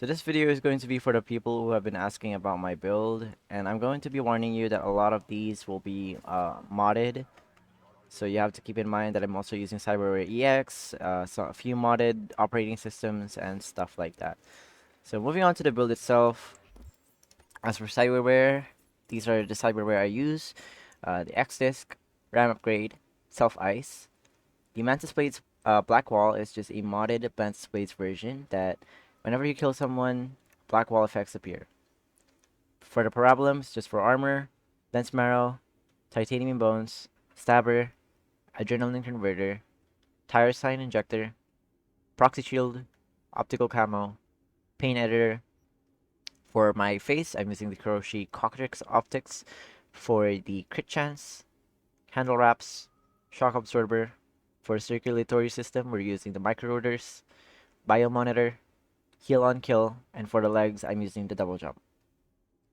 So this video is going to be for the people who have been asking about my build, and I'm going to be warning you that a lot of these will be modded. So you have to keep in mind that I'm also using Cyberware-EX, so a few modded operating systems and stuff like that. So moving on to the build itself, as for cyberware, these are the cyberware I use: the X disk, RAM upgrade, self ice. The Mantis Blades Blackwall is just a modded Mantis Blades version that whenever you kill someone, Blackwall effects appear. For the Parabolums, just for armor, Lens Marrow, Titanium Bones, Stabber, Adrenaline Converter, Tire Sign Injector, Proxy Shield, Optical Camo, Paint Editor. For my face, I'm using the Kuroshi Cockatrix Optics. For the crit chance, Handle Wraps, Shock Absorber. For circulatory system, we're using the micro rotors, biomonitor, heal on kill, and for the legs, I'm using the double jump.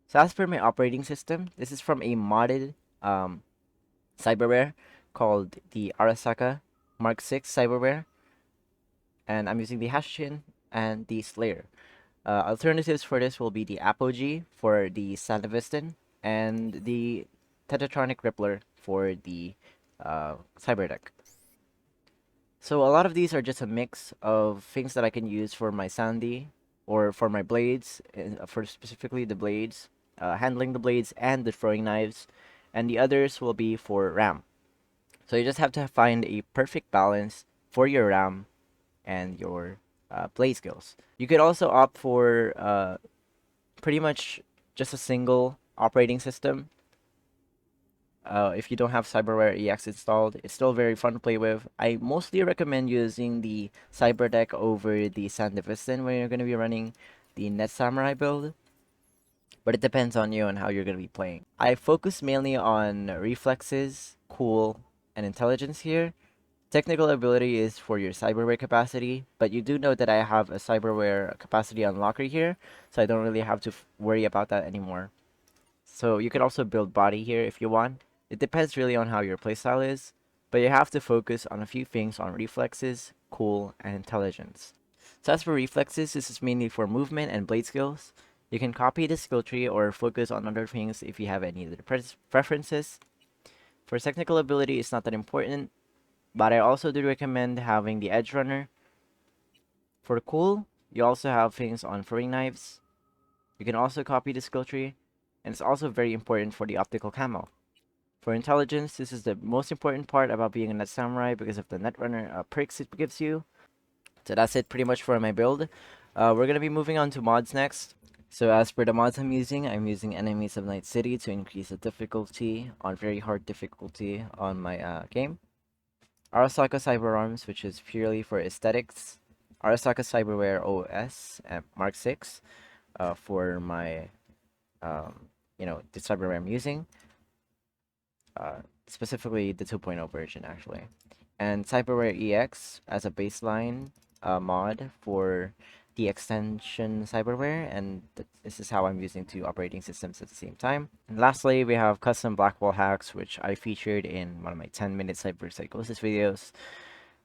So as per my operating system, this is from a modded cyberware called the Arasaka Mark 6 cyberware, and I'm using the Hashishin and the Slayer. Alternatives for this will be the Apogee for the Sandevistan and the Tetatronic Rippler for the Cyberdeck. So a lot of these are just a mix of things that I can use for my Sandy or for my blades, for specifically the blades, handling the blades and the throwing knives, and the others will be for RAM. So you just have to find a perfect balance for your RAM and your blade skills. You could also opt for pretty much just a single operating system. If you don't have Cyberware-EX installed, it's still very fun to play with. I mostly recommend using the Cyberdeck over the Sandevistan when you're going to be running the Net Samurai build, but it depends on you and how you're going to be playing. I focus mainly on reflexes, cool, and intelligence here. Technical ability is for your cyberware capacity, but you do know that I have a cyberware capacity unlocker here, so I don't really have to worry about that anymore. So you can also build body here if you want. It depends really on how your playstyle is, but you have to focus on a few things on reflexes, cool, and intelligence. So as for reflexes, this is mainly for movement and blade skills. You can copy the skill tree or focus on other things if you have any other preferences. For technical ability, it's not that important, but I also do recommend having the Edge Runner. For cool, you also have things on throwing knives. You can also copy the skill tree, and it's also very important for the optical camo. For intelligence, this is the most important part about being a Net Samurai because of the Netrunner perks it gives you. So that's it pretty much for my build. We're going to be moving on to mods next. So as per the mods I'm using Enemies of Night City to increase the difficulty on very hard difficulty on my game. Arasaka Cyberarms, which is purely for aesthetics. Arasaka Cyberware-OS at Mark 6 for my, the cyberware I'm using. Specifically the 2.0 version, actually. And Cyberware-EX as a baseline mod for the extension cyberware, and this is how I'm using two operating systems at the same time. And lastly, we have custom Blackwall hacks, which I featured in one of my 10-minute cyberpsychosis videos.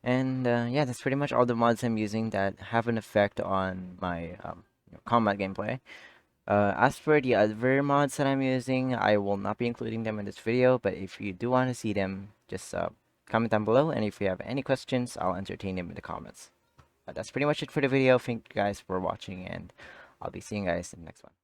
And yeah, that's pretty much all the mods I'm using that have an effect on my combat gameplay. As for the other mods that I'm using, I will not be including them in this video, but if you do want to see them, just comment down below, and if you have any questions, I'll entertain them in the comments. That's pretty much it for the video. Thank you guys for watching, and I'll be seeing you guys in the next one.